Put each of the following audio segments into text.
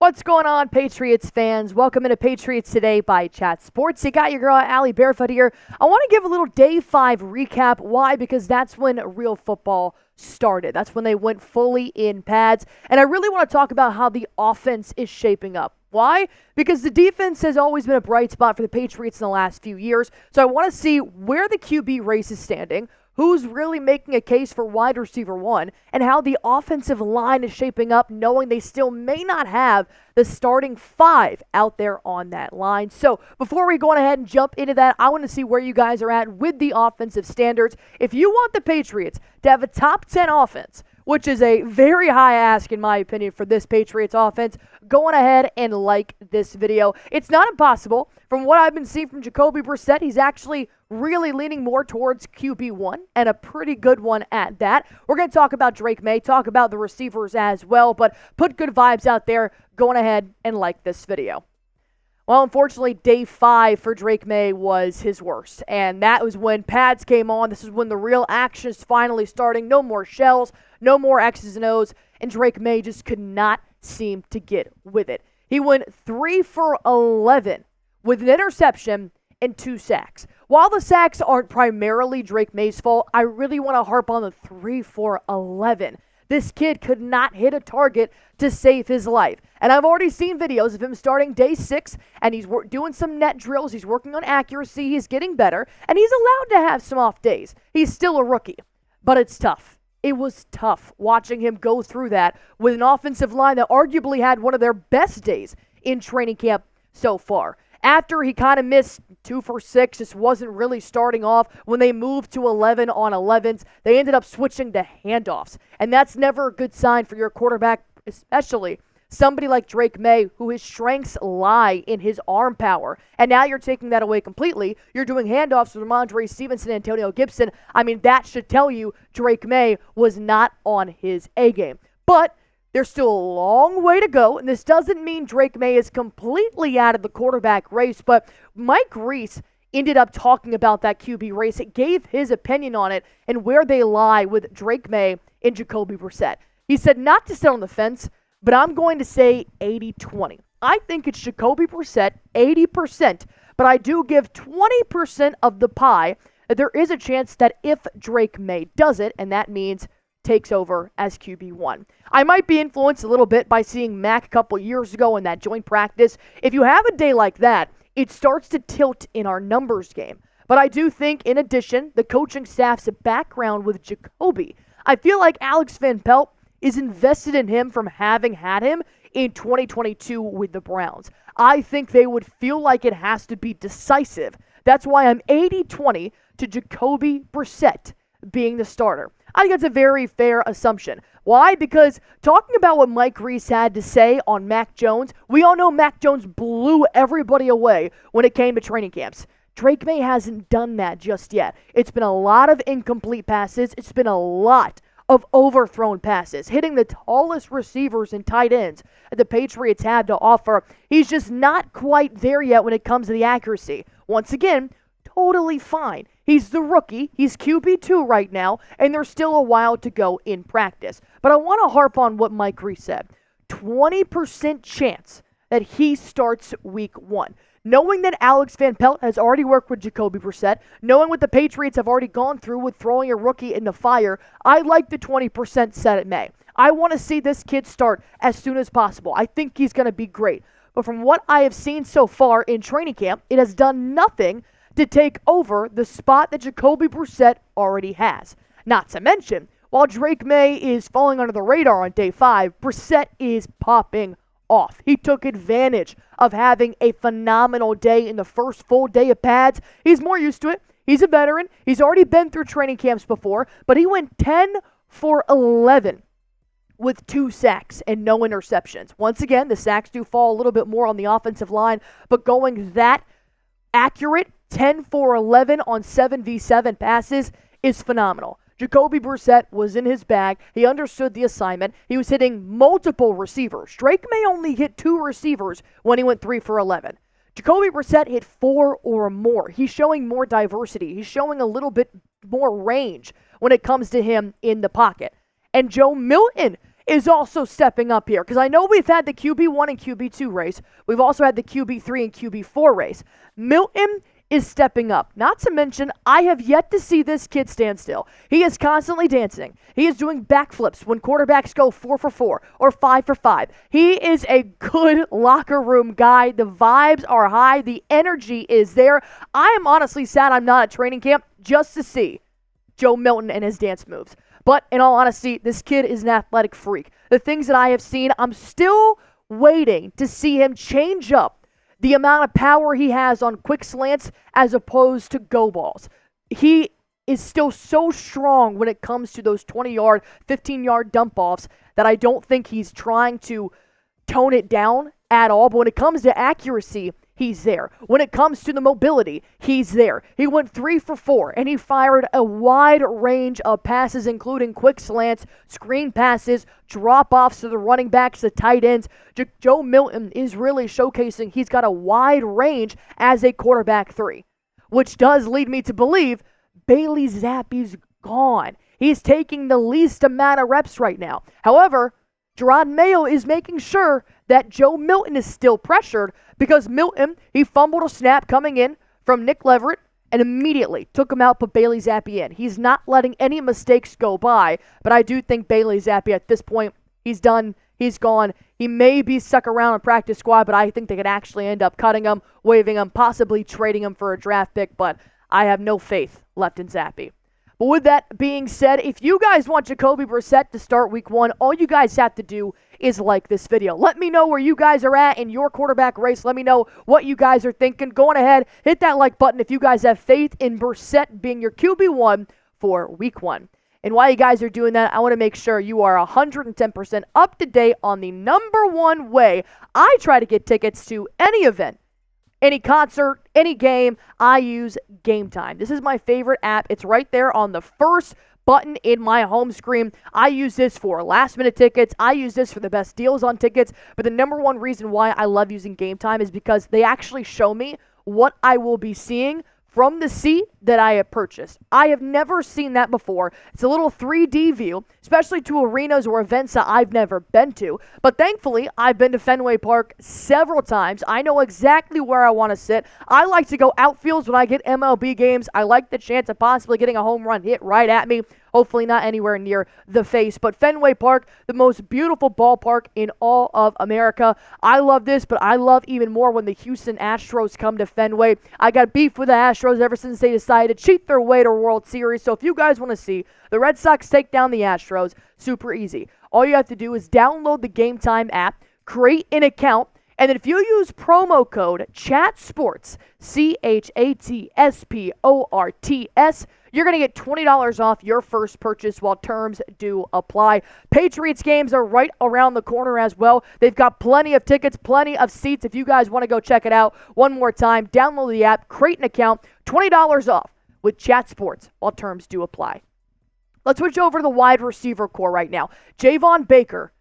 What's going on, Patriots fans? Welcome into Patriots Today by Chat Sports. You got your girl, Allie Barefoot here. I want to give a little Day 5 recap. Why? Because that's when real football started. That's when they went fully in pads. And I really want to talk about how the offense is shaping up. Why? Because the defense has always been a bright spot for the Patriots in the last few years. So I want to see where the QB race is standing, who's really making a case for wide receiver one, and how the offensive line is shaping up, knowing they still may not have the starting five out there on that line. So before we go ahead and jump into that, I want to see where you guys are at with the offensive standards. If you want the Patriots to have a top 10 offense, which is a very high ask in my opinion for this Patriots offense, go on ahead and like this video. It's not impossible. From what I've been seeing from Jacoby Brissett, he's actually really leaning more towards QB1, and a pretty good one at that. We're going to talk about Drake Maye, talk about the receivers as well, but put good vibes out there. Go on ahead and like this video. Well, unfortunately, Day 5 for Drake Maye was his worst, and that was when pads came on. This is when the real action is finally starting. No more shells, no more X's and O's, and Drake Maye just could not seem to get with it. He went 3 for 11 with an interception and 2 sacks. While the sacks aren't primarily Drake Maye's fault, I really want to harp on the 3 for 11. This kid could not hit a target to save his life. And I've already seen videos of him starting Day 6, and he's doing some net drills. He's working on accuracy. He's getting better, and he's allowed to have some off days. He's still a rookie, but it's tough. It was tough watching him go through that with an offensive line that arguably had one of their best days in training camp so far. After he kind of missed 2 for 6, just wasn't really starting off. When they moved to 11 on 11s, they ended up switching to handoffs. And that's never a good sign for your quarterback, especially somebody like Drake Maye, who his strengths lie in his arm power. And now you're taking that away completely. You're doing handoffs with Ramondre Stevenson and Antonio Gibson. I mean, that should tell you Drake Maye was not on his A game. But there's still a long way to go, and this doesn't mean Drake Maye is completely out of the quarterback race, but Mike Reiss ended up talking about that QB race. It gave his opinion on it and where they lie with Drake Maye and Jacoby Brissett. He said not to sit on the fence, but I'm going to say 80-20. I think it's Jacoby Brissett 80%, but I do give 20% of the pie that there is a chance that if Drake Maye does it, and that means takes over as QB1. I might be influenced a little bit by seeing Mac a couple years ago in that joint practice. If you have a day like that, it starts to tilt in our numbers game. But I do think, in addition, the coaching staff's background with Jacoby, I feel like Alex Van Pelt is invested in him from having had him in 2022 with the Browns. I think they would feel like it has to be decisive. That's why I'm 80-20 to Jacoby Brissett being the starter. I think that's a very fair assumption. Why? Because talking about what Mike Reiss had to say on Mac Jones, we all know Mac Jones blew everybody away when it came to training camps. Drake Maye hasn't done that just yet. It's been a lot of incomplete passes. It's been a lot of overthrown passes, hitting the tallest receivers and tight ends that the Patriots had to offer. He's just not quite there yet when it comes to the accuracy. Once again, totally fine. He's the rookie. He's QB2 right now, and there's still a while to go in practice. But I want to harp on what Mike Reiss said. 20% chance that he starts week 1. Knowing that Alex Van Pelt has already worked with Jacoby Brissett, knowing what the Patriots have already gone through with throwing a rookie in the fire, I like the 20% set at May. I want to see this kid start as soon as possible. I think he's going to be great. But from what I have seen so far in training camp, it has done nothing to take over the spot that Jacoby Brissett already has. Not to mention, while Drake Maye is falling under the radar on Day 5, Brissett is popping off. He took advantage of having a phenomenal day in the first full day of pads. He's more used to it. He's a veteran. He's already been through training camps before, but he went 10 for 11 with 2 sacks and no interceptions. Once again, the sacks do fall a little bit more on the offensive line, but going that accurate, 10 for 11 on 7v7 passes is phenomenal. Jacoby Brissett was in his bag. He understood the assignment. He was hitting multiple receivers. Drake Maye only hit 2 receivers when he went 3 for 11. Jacoby Brissett hit 4 or more. He's showing more diversity. He's showing a little bit more range when it comes to him in the pocket. And Joe Milton is also stepping up here, because I know we've had the QB1 and QB2 race. We've also had the QB3 and QB4 race. Milton is stepping up. Not to mention, I have yet to see this kid stand still. He is constantly dancing. He is doing backflips when quarterbacks go 4 for 4 or 5 for 5. He is a good locker room guy. The vibes are high. The energy is there. I am honestly sad I'm not at training camp just to see Joe Milton and his dance moves. But in all honesty, this kid is an athletic freak. The things that I have seen, I'm still waiting to see him change up the amount of power he has on quick slants as opposed to go balls. He is still so strong when it comes to those 20-yard, 15-yard dump-offs that I don't think he's trying to tone it down at all. But when it comes to accuracy, he's there. When it comes to the mobility, he's there. He went 3 for 4, and he fired a wide range of passes, including quick slants, screen passes, drop-offs to the running backs, the tight ends. Joe Milton is really showcasing he's got a wide range as a quarterback 3, which does lead me to believe Bailey Zappe's gone. He's taking the least amount of reps right now. However, Drake Maye is making sure that Joe Milton is still pressured, because Milton, he fumbled a snap coming in from Nick Leverett and immediately took him out, put Bailey Zappe in. He's not letting any mistakes go by, but I do think Bailey Zappe at this point, he's done, he's gone. He may be stuck around on practice squad, but I think they could actually end up cutting him, waiving him, possibly trading him for a draft pick, but I have no faith left in Zappe. But with that being said, if you guys want Jacoby Brissett to start week 1, all you guys have to do is like this video. Let me know where you guys are at in your quarterback race. Let me know what you guys are thinking. Go on ahead, hit that like button if you guys have faith in Brissett being your QB1 for week 1. And while you guys are doing that, I want to make sure you are 110% up to date on the number one way I try to get tickets to any event, any concert, any game. I use Gametime. This is my favorite app. It's right there on the first button in my home screen. I use this for last minute tickets. I use this for the best deals on tickets. But the number one reason why I love using Gametime is because they actually show me what I will be seeing from the seat that I have purchased. I have never seen that before. It's a little 3D view, especially to arenas or events that I've never been to. But thankfully, I've been to Fenway Park several times. I know exactly where I want to sit. I like to go outfields when I get MLB games. I like the chance of possibly getting a home run hit right at me. Hopefully not anywhere near the face. But Fenway Park, the most beautiful ballpark in all of America. I love this, but I love even more when the Houston Astros come to Fenway. I got beef with the Astros ever since they decided to cheat their way to World Series. So if you guys want to see the Red Sox take down the Astros, super easy. All you have to do is download the Gametime app, create an account, and then if you use promo code CHATSPORTS, CHATSPORTS, you're going to get $20 off your first purchase while terms do apply. Patriots games are right around the corner as well. They've got plenty of tickets, plenty of seats. If you guys want to go check it out one more time, download the app, create an account, $20 off with Chat Sports while terms do apply. Let's switch over to the wide receiver core right now. Javon Baker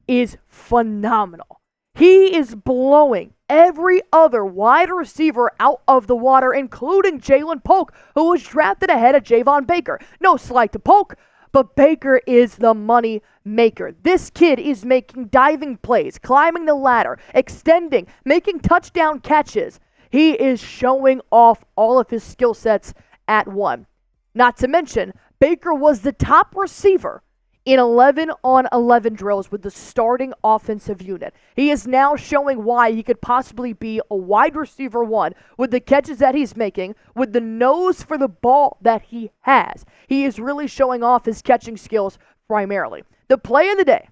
is phenomenal. He is blowing every other wide receiver out of the water, including Jalen Polk, who was drafted ahead of Javon Baker. No slight to Polk, but Baker is the money maker. This kid is making diving plays, climbing the ladder, extending, making touchdown catches. He is showing off all of his skill sets at one. Not to mention, Baker was the top receiver in 11-on-11 drills with the starting offensive unit. He is now showing why he could possibly be a wide receiver 1 with the catches that he's making, with the nose for the ball that he has. He is really showing off his catching skills primarily. The play of the day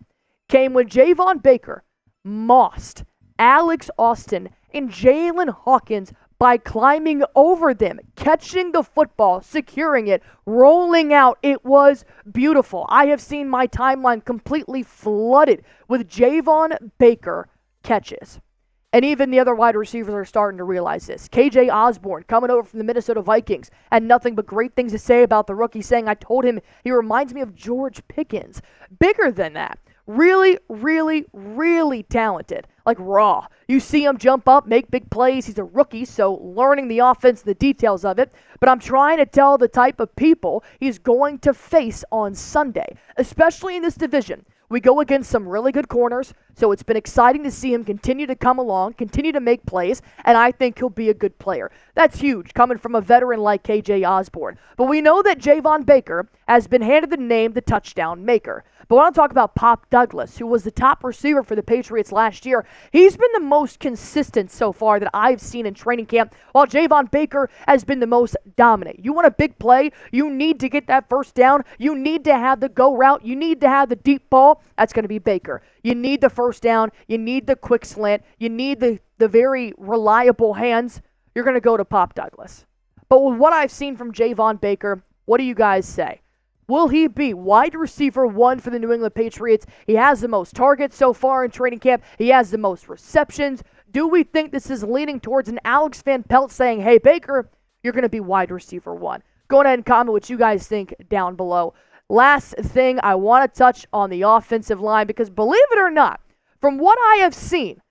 came when Javon Baker mossed Alex Austin and Jalen Hawkins by climbing over them, catching the football, securing it, rolling out. It was beautiful. I have seen my timeline completely flooded with Javon Baker catches. And even the other wide receivers are starting to realize this. KJ Osborne, coming over from the Minnesota Vikings, had nothing but great things to say about the rookie, saying, I told him he reminds me of George Pickens. Bigger than that. Really, really, really talented. Like raw. You see him jump up, make big plays. He's a rookie, so learning the offense, the details of it. But I'm trying to tell the type of people he's going to face on Sunday, especially in this division. We go against some really good corners, so it's been exciting to see him continue to come along, continue to make plays, and I think he'll be a good player. That's huge, coming from a veteran like KJ Osborne. But we know that Javon Baker has been handed the name the touchdown maker. But I want to talk about Pop Douglas, who was the top receiver for the Patriots last year. He's been the most consistent so far that I've seen in training camp, while Javon Baker has been the most dominant. You want a big play? You need to get that first down. You need to have the go route. You need to have the deep ball. That's going to be Baker. You need the first down. You need the quick slant. You need the very reliable hands. You're going to go to Pop Douglas. But with what I've seen from Javon Baker, what do you guys say? Will he be wide receiver 1 for the New England Patriots? He has the most targets so far in training camp. He has the most receptions. Do we think this is leaning towards an Alex Van Pelt saying, hey, Baker, you're going to be wide receiver 1? Go ahead and comment what you guys think down below. Last thing, I want to touch on the offensive line because believe it or not, from what I have seen,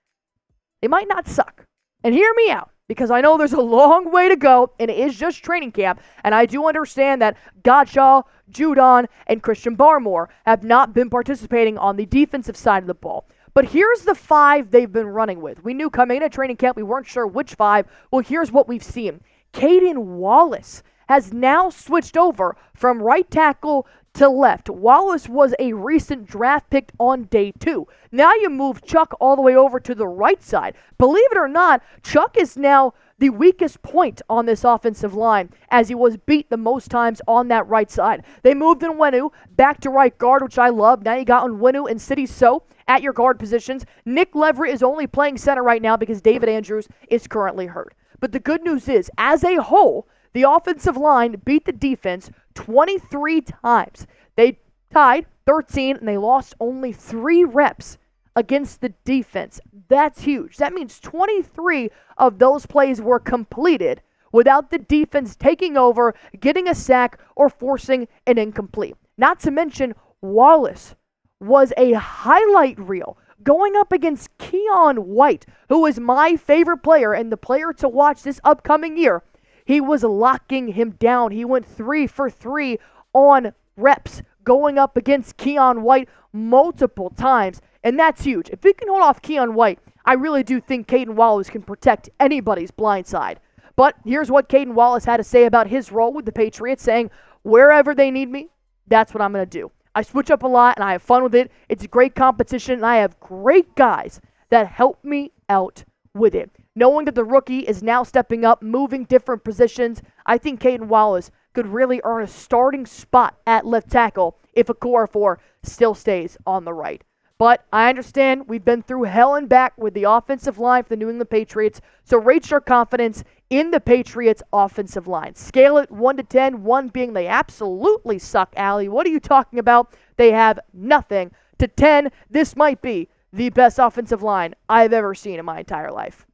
they might not suck. And hear me out, because I know there's a long way to go, and it is just training camp, and I do understand that Gottschall, Judon, and Christian Barmore have not been participating on the defensive side of the ball. But here's the 5 they've been running with. We knew coming into training camp we weren't sure which 5. Well, here's what we've seen. Caedan Wallace has now switched over from right tackle to left. Wallace was a recent draft pick on day 2. Now you move Chuck all the way over to the right side. Believe it or not, Chuck is now the weakest point on this offensive line, as he was beat the most times on that right side. They moved Onwenu back to right guard, which I love. Now you got Onwenu and Sidy Sow at your guard positions. Nick Leverett is only playing center right now because David Andrews is currently hurt. But the good news is, as a whole, the offensive line beat the defense 23 times. They tied 13, and they lost only 3 reps against the defense. That's huge. That means 23 of those plays were completed without the defense taking over, getting a sack, or forcing an incomplete. Not to mention, Wallace was a highlight reel going up against Keion White, who is my favorite player and the player to watch this upcoming year. He was locking him down. He went 3 for 3 on reps going up against Keion White multiple times, and that's huge. If we can hold off Keion White, I really do think Caedan Wallace can protect anybody's blind side. But here's what Caedan Wallace had to say about his role with the Patriots, saying, wherever they need me, that's what I'm going to do. I switch up a lot, and I have fun with it. It's a great competition, and I have great guys that help me out with it. Knowing that the rookie is now stepping up, moving different positions, I think Caedan Wallace could really earn a starting spot at left tackle if Okorafor still stays on the right. But I understand we've been through hell and back with the offensive line for the New England Patriots, so rate your confidence in the Patriots offensive line. Scale it 1 to 10, 1 being they absolutely suck, Allie. What are you talking about? They have nothing. To 10, this might be the best offensive line I've ever seen in my entire life.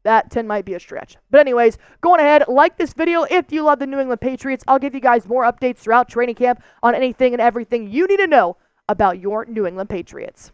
That 10 might be a stretch. But anyways, going ahead, like this video if you love the New England Patriots. I'll give you guys more updates throughout training camp on anything and everything you need to know about your New England Patriots.